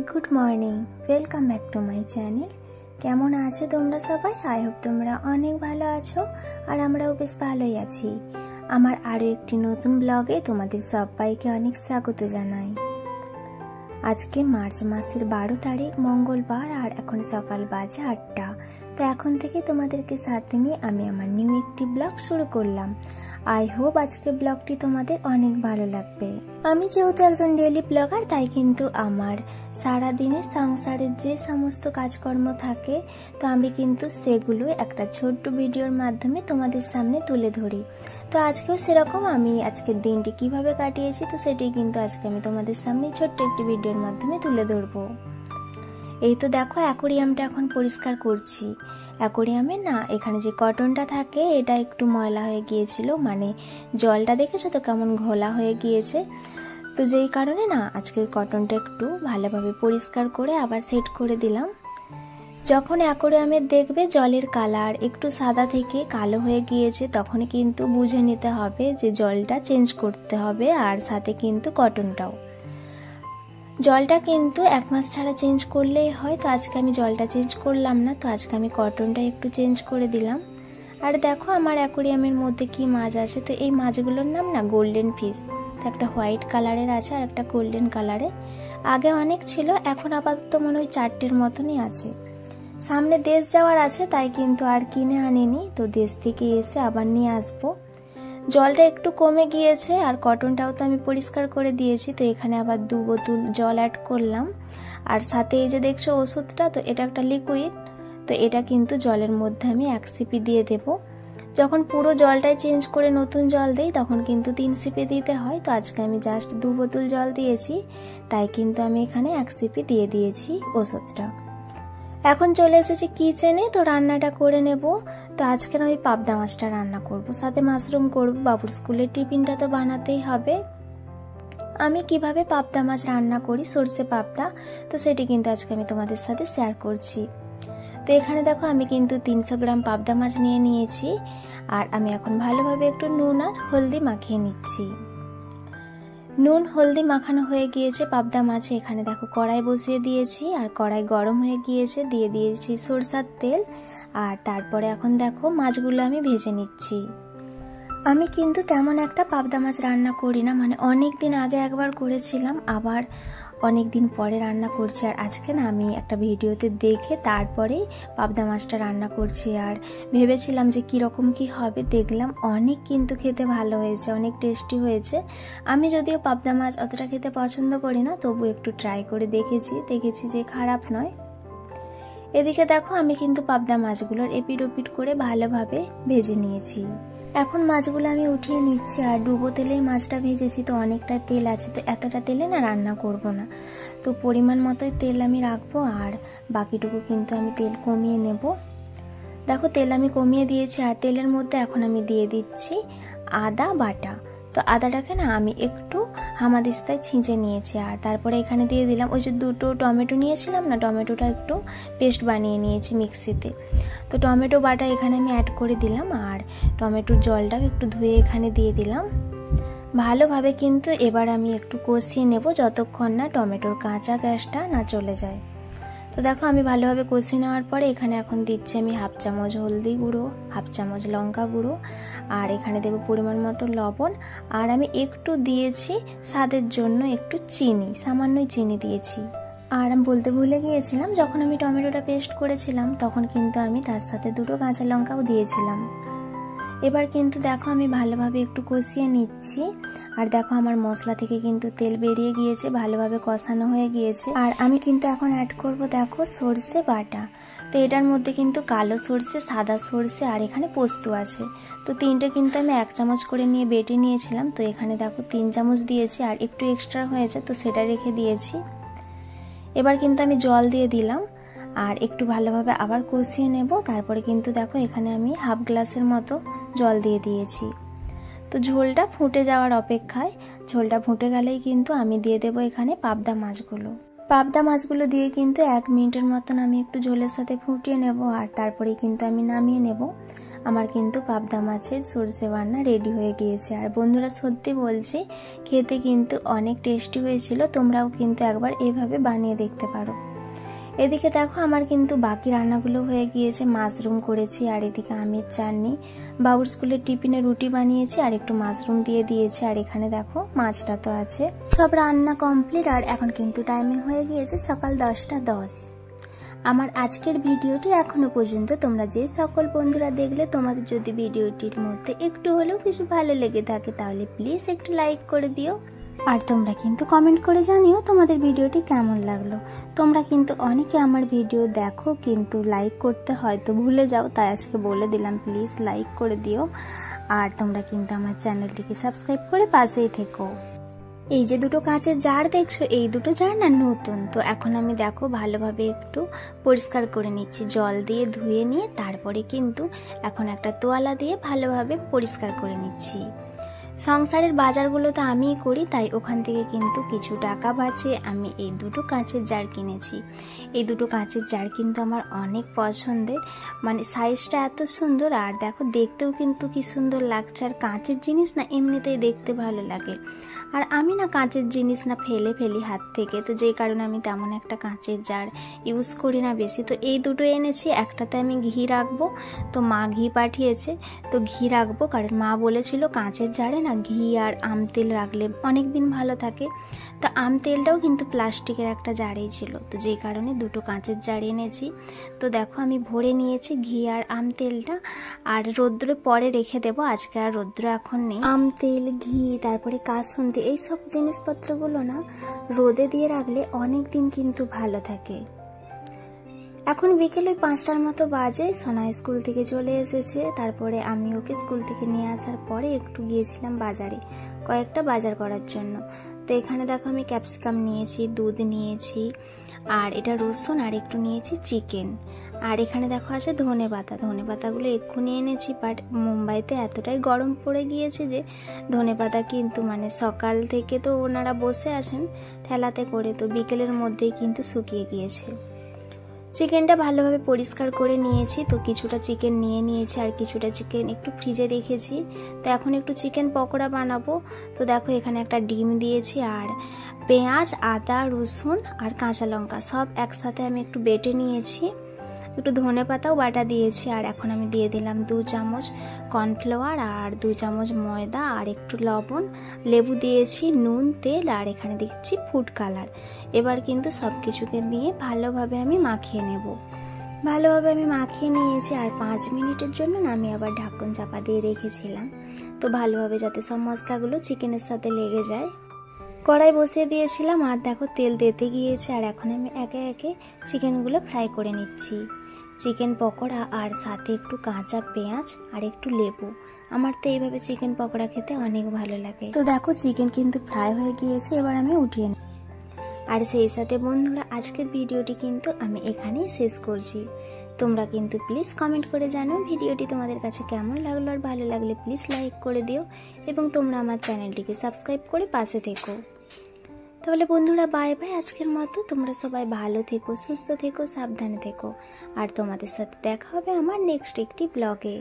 Good morning, welcome back to my channel. কেমন আছো তোমরা সবাই? আই হোপ তোমরা অনেক ভালো আছো আর আমরাও বেশ ভালোই আছি। আমার আরও একটি নতুন ব্লগে তোমাদের সবাইকে অনেক স্বাগত জানাই। আজকে মার্চ মাসের 12 তারিখ মঙ্গলবার আর এখন সকাল বাজে 8টা। তো এখন থেকে তোমাদেরকে সাথে নিয়ে আমি আমার নিউ একটি ব্লগ শুরু করলাম। আই হোপ আজকের ব্লগটি তোমাদের অনেক ভালো লাগবে। আমি যেহেতু একজন ডেইলি ব্লগার, তাই কিন্তু আমার সারাদিনের সংসারের যে সমস্ত কাজকর্ম থাকে তো আমি কিন্তু সেগুলো একটা ছোট্ট ভিডিওর মাধ্যমে তোমাদের সামনে তুলে ধরি। তো আজকেও সেরকম আমি আজকের দিনটি কিভাবে কাটিয়েছি তো সেটাই কিন্তু আজকে আমি তোমাদের সামনে ছোট্ট একটি ভিডিওর মাধ্যমে তুলে ধরবো। এই তো দেখো অ্যাকোরিয়ামটা এখন পরিষ্কার করছি। অ্যাকোরিয়ামে না এখানে যে কটনটা থাকে এটা একটু ময়লা হয়ে গিয়েছিল, মানে জলটা দেখেছো তো কেমন ঘোলা হয়ে গিয়েছে। তো যেই কারণে না আজকের কটনটা একটু ভালোভাবে পরিষ্কার করে আবার সেট করে দিলাম। যখন অ্যাকোরিয়ামে দেখবে জলের কালার একটু সাদা থেকে কালো হয়ে গিয়েছে তখনই কিন্তু বুঝে নিতে হবে যে জলটা চেঞ্জ করতে হবে, আর সাথে কিন্তু কটনটাও। জলটা কিন্তু 1 মাস ছাড়া চেঞ্জ করলেই হয়। তো আজকে আমি জলটা চেঞ্জ করলাম না, তো আজকে আমি কটনটা একটু চেঞ্জ করে দিলাম। আর দেখো আমার অ্যাকোরিয়ামের মধ্যে কি মাছ আছে, তো এই মাছগুলোর নাম না গোল্ডেন ফিশ। তো একটা হোয়াইট কালারের আছে আর একটা গোল্ডেন কালারের। আগে অনেক ছিল, এখন আপাতত মনে হয় 4টের মতনই আছে। সামনে দেশ যাওয়ার আছে তাই কিন্তু আর কিনে আনিনি, তো দেশ থেকে এসে আবার নিয়ে আসবো। জলটা একটু কমে গিয়েছে আর কটনটাও তো আমি পরিষ্কার করে দিয়েছি। তো এখানে আবার 2 বোতল জল অ্যাড করলাম। আর সাথে এই যে দেখছো ওষুধটা, তো এটা একটা লিকুইড। তো এটা কিন্তু জলের মধ্যে আমি 1 সিপি দিয়ে দেব। যখন পুরো জলটাই চেঞ্জ করে নতুন জল দেই তখন কিন্তু 3 সিপি দিতে হয়। তো আজকে আমি জাস্ট 2 বোতল জল দিয়েছি, তাই কিন্তু আমি এখানে 1 সিপি দিয়ে দিয়েছি ওষুধটা। এখন চলে এসেছি কিচেনে, তো রান্নাটা করে নেব। তো আজকে আমি পাবদা মাছটা রান্না করব, সাথে মাশরুম করব। বাবুর স্কুলের টিফিনটা তো বানাতেই হবে। আমি কিভাবে পাবদা মাছ রান্না করি, সরষে পাবদা, তো সেটি কিন্তু আজকে আমি তোমাদের সাথে শেয়ার করছি। তো এখানে দেখো আমি কিন্তু 300 গ্রাম পাবদা মাছ নিয়ে নিয়েছি, আর আমি এখন ভালোভাবে একটু নুন আর হলদি মাখিয়ে নিচ্ছি। নুন হলদি মাখানো হয়ে গিয়েছে পাবদা মাছে। এখানে দেখো কড়াই বসিয়ে দিয়েছি, আর কড়াই গরম হয়ে গিয়েছে, দিয়ে দিয়েছি সরষের তেল। আর তারপরে এখন দেখো মাছগুলো আমি ভেজে নিচ্ছি। আমি কিন্তু তেমন একটা পাবদা মাছ রান্না করি না, মানে অনেক দিন আগে একবার করেছিলাম, আবার অনেক দিন পরে রান্না করছি। আর আজকে না আমি একটা ভিডিওতে দেখে তারপরেই পাবদা মাছটা রান্না করছি, আর ভেবেছিলাম যে কীরকম কি হবে। দেখলাম অনেক কিন্তু খেতে ভালো হয়েছে, অনেক টেস্টি হয়েছে। আমি যদিও পাবদা মাছ অতটা খেতে পছন্দ করি না, তবু একটু ট্রাই করে দেখেছি যে খারাপ নয়। এদিকে দেখো আমি কিন্তু পাবদা মাছগুলোর এপিট ওপিট করে ভালোভাবে ভেজে নিয়েছি। এখন মাছগুলো আমি উঠিয়ে নিচ্ছি, আর ডুবো তেলেই মাছটা ভেজেছি, তো অনেকটা তেল আছে, তো এতটা তেলে না রান্না করব না। তো পরিমাণ মতোই তেল আমি রাখবো, আর বাকিটুকু কিন্তু আমি তেল কমিয়ে নেব। দেখো তেল আমি কমিয়ে দিয়েছি, আর তেলের মধ্যে এখন আমি দিয়ে দিচ্ছি আদা বাটা। তো আদাটাকে না আমি একটু হামাদিস্তায় ছিঁচে নিয়েছি, আর তারপরে এখানে দিয়ে দিলাম ওই যে 2টো টমেটো নিয়েছিলাম না, টমেটোটা একটু পেস্ট বানিয়ে নিয়েছি মিক্সিতে। তো টমেটো বাটা এখানে আমি অ্যাড করে দিলাম, আর টমেটোর জলটাও একটু ধুয়ে এখানে দিয়ে দিলাম। ভালোভাবে কিন্তু এবার আমি একটু কষিয়ে নেব যতক্ষণ না টমেটোর কাঁচা গ্যাসটা না চলে যায়। তো দেখো আমি ভালোভাবে কষিয়ে নেওয়ার পরে এখানে এখন দিচ্ছি আমি 1/2 চামচ হলদি গুঁড়ো, 1/2 চামচ লঙ্কা গুঁড়ো, আর এখানে দেবো পরিমাণ মতো লবণ। আর আমি একটু দিয়েছি স্বাদের জন্য একটু চিনি, সামান্যই চিনি দিয়েছি। আর আমি বলতে ভুলে গিয়েছিলাম, যখন আমি টমেটোটা পেস্ট করেছিলাম তখন কিন্তু আমি তার সাথে 2টো কাঁচা লঙ্কাও দিয়েছিলাম। এবার কিন্তু দেখো আমি ভালোভাবে একটু কষিয়ে নিচ্ছি, আর দেখো আমার মশলা থেকে কিন্তু তেল বেরিয়ে গিয়েছে, ভালোভাবে কষানো হয়ে গিয়েছে। আর আমি কিন্তু এখন অ্যাড করব দেখো সরষে বাটা। তো এটার মধ্যে কিন্তু কালো সরষে, সাদা সরষে আর এখানে পোস্ত আছে। তো 3টে কিন্তু আমি 1 চামচ করে নিয়ে বেটে নিয়েছিলাম। তো এখানে দেখো 3 চামচ দিয়েছি, আর একটু এক্সট্রা হয়েছে তো সেটা রেখে দিয়েছি। এবার কিন্তু আমি জল দিয়ে দিলাম, আর একটু ভালোভাবে আবার কষিয়ে নেব। তারপরে কিন্তু দেখো এখানে আমি 1/2 গ্লাসের মতো জল দিয়ে দিয়েছি। তো ঝোলটা ফুটে যাওয়ার অপেক্ষায়, ঝোলটা ফুটে গেলেই কিন্তু আমি দিয়ে দেবো এখানে পাবদা মাছগুলো। পাবদা মাছগুলো দিয়ে কিন্তু 1 মিনিটের মতন আমি একটু ঝোলের সাথে ফুটিয়ে নেব, আর তারপরে কিন্তু আমি নামিয়ে নেব। আমার কিন্তু পাবদা মাছের সরষে বান্না রেডি হয়ে গিয়েছে। আর বন্ধুরা সত্যি বলছি, খেতে কিন্তু অনেক টেস্টি হয়েছিল। তোমরাও কিন্তু একবার এভাবে বানিয়ে দেখতে পারো। এদিকে দেখো আমার কিন্তু বাকি রান্নাগুলো হয়ে গিয়েছে। মাশরুম করেছি, আর এদিকে আমের চাটনি, বাবুর স্কুলের টিফিনে রুটি বানিয়েছি, আর একটু মাশরুম দিয়ে দিয়েছি। আর এখানে দেখো মাছটা তো আছে। সব রান্না কমপ্লিট, আর এখন কিন্তু টাইমিং হয়ে গিয়েছে সকাল 10টা 10। আমার আজকের ভিডিওটি এখনো পর্যন্ত তোমরা যে সকল বন্ধুরা দেখলে, তোমাদের যদি ভিডিওটির মধ্যে একটু হলেও কিছু ভালো লেগে থাকে তাহলে প্লিজ একটু লাইক করে দিও। আর তোমরা কিন্তু কমেন্ট করে জানিও তোমাদের ভিডিওটি কেমন লাগলো। তোমরা কিন্তু অনেকে আমার ভিডিও দেখো কিন্তু লাইক করতে হয়তো ভুলে যাও, তাই আজকে বলে দিলাম প্লিজ লাইক করে দিও। আর তোমরা কিন্তু আমার চ্যানেলটিকে সাবস্ক্রাইব করে পাশেই থেকো। এই যে দুটো কাঁচের জার দেখছো, এই দুটো জার না নতুন, তো এখন আমি দেখো ভালোভাবে একটু পরিষ্কার করে নিচ্ছি, জল দিয়ে ধুয়ে নিয়ে তারপরে কিন্তু এখন একটা তোয়ালা দিয়ে ভালোভাবে পরিষ্কার করে নিচ্ছি। সংসারের বাজারগুলো তো আমিই করি, তাই ওখান থেকে কিন্তু কিছু টাকা বাঁচিয়ে আমি এই দুটো কাঁচের জার কিনেছি। এই দুটো কাঁচের জার কিন্তু আমার অনেক পছন্দের, মানে সাইজটা এত সুন্দর, আর দেখো দেখতেও কিন্তু কি সুন্দর লাগছে। আর কাঁচের জিনিস না এমনিতেই দেখতে ভালো লাগে, আর আমি না কাঁচের জিনিস না ফেলে ফেলি হাত থেকে, তো যেই কারণে আমি তেমন একটা কাঁচের জার ইউজ করি না বেশি। তো এই দুটো এনেছি, একটাতে আমি ঘি রাখবো, তো মা ঘি পাঠিয়েছে, তো ঘি রাখবো, কারণ মা বলেছিল কাঁচের জারে না ঘি আর আম তেল রাখলে অনেক দিন ভালো থাকে। তো আম তেলটাও কিন্তু প্লাস্টিকের একটা জারেই ছিল, তো যেই কারণে দুটো কাঁচের জার এনেছি। তো দেখো আমি ভরে নিয়েছি ঘি আর আম তেলটা, আর রোদ্রে পরে রেখে দেবো, আজকে আর রোদ্র এখন নেই। আম তেল, ঘি, তারপরে কাসুন্দি, এইসব জিনিসপত্রগুলো না রোদে দিয়ে রাখলে অনেক দিন কিন্তু ভালো থাকে। এখন বিকেল ওই 5টার মতো বাজে। সোনা স্কুল থেকে চলে এসেছে, তারপরে আমি ওকে স্কুল থেকে নিয়ে আসার পরে একটু গিয়েছিলাম বাজারে কয়েকটা বাজার করার জন্য। তো এখানে দেখো আমি ক্যাপসিকাম নিয়েছি, দুধ নিয়েছি, আর এটা রসুন, আর একটু নিয়েছি চিকেন। আর এখানে দেখো আছে ধনে পাতা, ধনে পাতাগুলো এক্ষুনি এনেছি, বাট মুম্বাইতে এতটাই গরম পড়ে গিয়েছে যে ধনে পাতা কিন্তু মানে সকাল থেকে তো ওনারা বসে আছেন ঠেলাতে করে, তো বিকেলের মধ্যেই কিন্তু শুকিয়ে গিয়েছে। চিকেনটা ভালোভাবে পরিষ্কার করে নিয়েছি, তো কিছুটা চিকেন নিয়ে নিয়েছি, আর কিছুটা চিকেন একটু ফ্রিজে রেখেছি। তো এখন একটু চিকেন পকোড়া বানাবো। তো দেখো এখানে একটা ডিম দিয়েছি, আর পেঁয়াজ, আদা, রসুন আর কাঁচা লঙ্কা সব একসাথে আমি একটু বেটে নিয়েছি, একটু ধনে পাতাও বাটা দিয়েছি। আর এখন আমি দিয়ে দিলাম 2 চামচ কর্নফ্লাওয়ার, আর 2 চামচ ময়দা, আর একটু লবণ, লেবু দিয়েছি, নুন, তেল, আর এখানে দিচ্ছি ফুড কালার। এবার কিন্তু সব কিছুকে দিয়ে ভালোভাবে আমি মাখিয়ে নেব। ভালোভাবে আমি মাখিয়ে নিয়েছি, আর 5 মিনিটের জন্য না আমি আবার ঢাকন চাপা দিয়ে রেখেছিলাম, তো ভালোভাবে যাতে সব মশলাগুলো চিকেনের সাথে লেগে যায়। কড়াই বসিয়ে দিয়েছিলাম, আর দেখো তেল দিতে গিয়েছে, আর এখন আমি একে একে চিকেনগুলো ফ্রাই করে নিচ্ছি। চিকেন পকোড়া আর সাথে একটু কাঁচা পেঁয়াজ আর একটু লেবু, আমার তো এইভাবে চিকেন পকোড়া খেতে অনেক ভালো লাগে। তো দেখো চিকেন কিন্তু ফ্রাই হয়ে গিয়েছে, এবার আমি উঠিয়ে নিই। আর সেই সাথে বন্ধুরা আজকের ভিডিওটি কিন্তু আমি এখানেই শেষ করছি। তোমরা কিন্তু প্লিজ কমেন্ট করে জানাও ভিডিওটি তোমাদের কাছে কেমন লাগলো, আর ভালো লাগলে প্লিজ লাইক করে দিও, এবং তোমরা আমার চ্যানেলটিকে সাবস্ক্রাইব করে পাশে থেকো। তাহলে বন্ধুরা বাই বাই আজকের মতো। তোমরা সবাই ভালো থেকো, সুস্থ থেকো, সাবধানে থেকো, আর তোমাদের সাথে দেখা হবে আমার নেক্সট একটি ব্লগে।